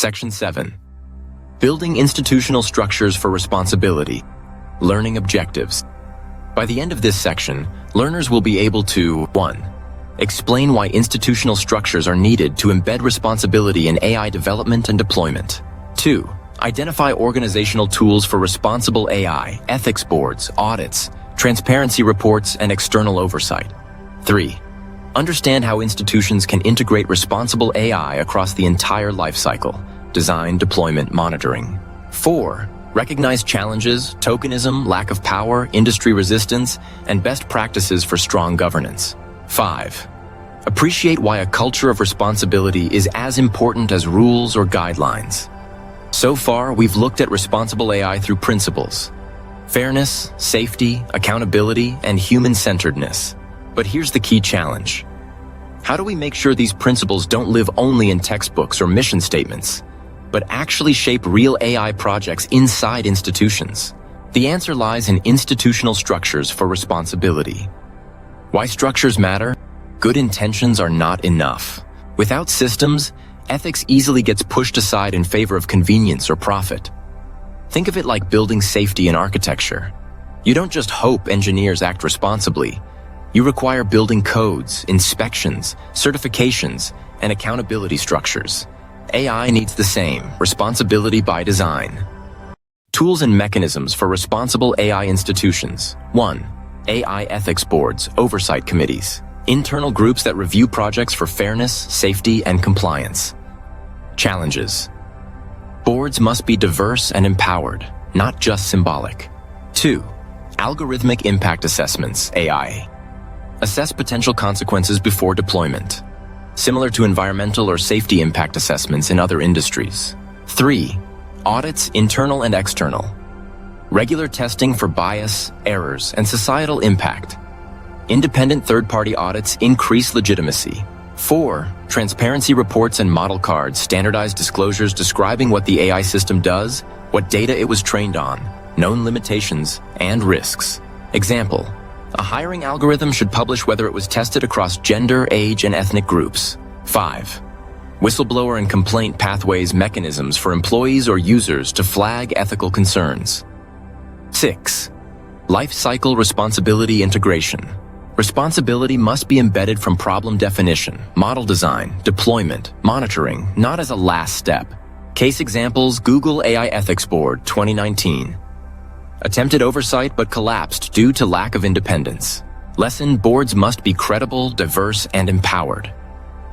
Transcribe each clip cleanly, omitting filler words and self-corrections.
Section 7. Building institutional structures for responsibility. Learning objectives. By the end of this section, learners will be able to 1. Explain why institutional structures are needed to embed responsibility in AI development and deployment. 2. Identify organizational tools for responsible AI, ethics boards, audits, transparency reports, and external oversight. 3. Understand how institutions can integrate responsible AI across the entire lifecycle: design, deployment, monitoring. 4. Recognize challenges, tokenism, lack of power, industry resistance, and best practices for strong governance. 5. Appreciate why a culture of responsibility is as important as rules or guidelines. So far, we've looked at responsible AI through principles: fairness, safety, accountability, and human-centeredness. But here's the key challenge. How do we make sure these principles don't live only in textbooks or mission statements, but actually shape real AI projects inside institutions? The answer lies in institutional structures for responsibility. Why structures matter? Good intentions are not enough. Without systems, ethics easily gets pushed aside in favor of convenience or profit. Think of it like building safety in architecture. You don't just hope engineers act responsibly. You require building codes, inspections, certifications, and accountability structures. AI needs the same: responsibility by design. Tools and mechanisms for responsible AI institutions. 1. AI ethics boards, oversight committees. Internal groups that review projects for fairness, safety, and compliance. Challenges. Boards must be diverse and empowered, not just symbolic. 2. Algorithmic impact assessments, AI. Assess potential consequences before deployment, similar to environmental or safety impact assessments in other industries. 3. Audits, internal and external. Regular testing for bias, errors, and societal impact. Independent third-party audits increase legitimacy. 4. Transparency reports and model cards, standardized disclosures describing what the AI system does, what data it was trained on, known limitations, and risks. Example: a hiring algorithm should publish whether it was tested across gender, age, and ethnic groups. 5. Whistleblower and complaint pathways, mechanisms for employees or users to flag ethical concerns. 6. Life cycle responsibility integration. Responsibility must be embedded from problem definition, model design, deployment, monitoring, not as a last step. Case examples: Google AI Ethics Board, 2019. Attempted oversight but collapsed due to lack of independence. Lesson: boards must be credible, diverse, and empowered.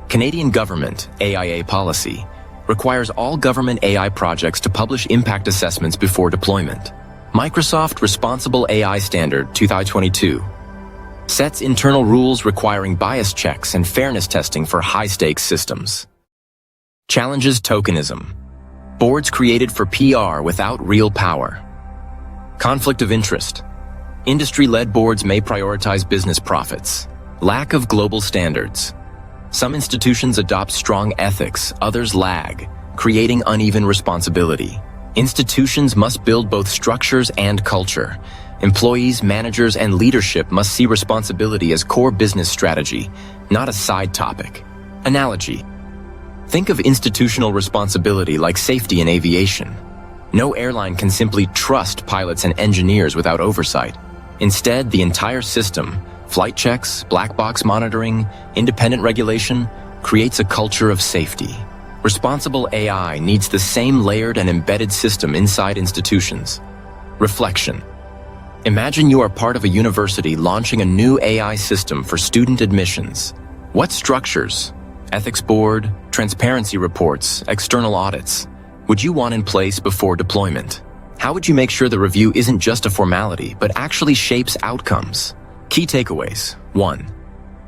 Canadian government, AIA policy, requires all government AI projects to publish impact assessments before deployment. Microsoft Responsible AI Standard, 2022. Sets internal rules requiring bias checks and fairness testing for high-stakes systems. Challenges: tokenism. Boards created for PR without real power. Conflict of interest. Industry-led boards may prioritize business profits. Lack of global standards. Some institutions adopt strong ethics, others lag, creating uneven responsibility. Institutions must build both structures and culture. Employees, managers, and leadership must see responsibility as core business strategy, not a side topic. Analogy. Think of institutional responsibility like safety in aviation. No airline can simply trust pilots and engineers without oversight. Instead, the entire system, flight checks, black box monitoring, independent regulation, creates a culture of safety. Responsible AI needs the same layered and embedded system inside institutions. Reflection. Imagine you are part of a university launching a new AI system for student admissions. What structures, ethics board, transparency reports, external audits, would you want in place before deployment? How would you make sure the review isn't just a formality, but actually shapes outcomes? Key takeaways. 1.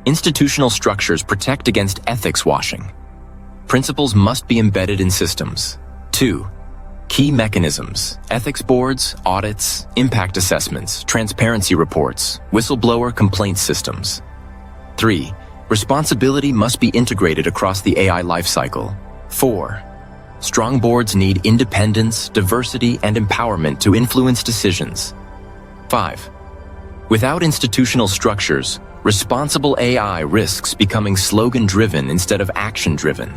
Institutional structures protect against ethics washing. Principles must be embedded in systems. 2. Key mechanisms: ethics boards, audits, impact assessments, transparency reports, whistleblower complaint systems. 3. Responsibility must be integrated across the AI lifecycle. 4. Strong boards need independence, diversity, and empowerment to influence decisions. 5. Without institutional structures, responsible AI risks becoming slogan-driven instead of action-driven.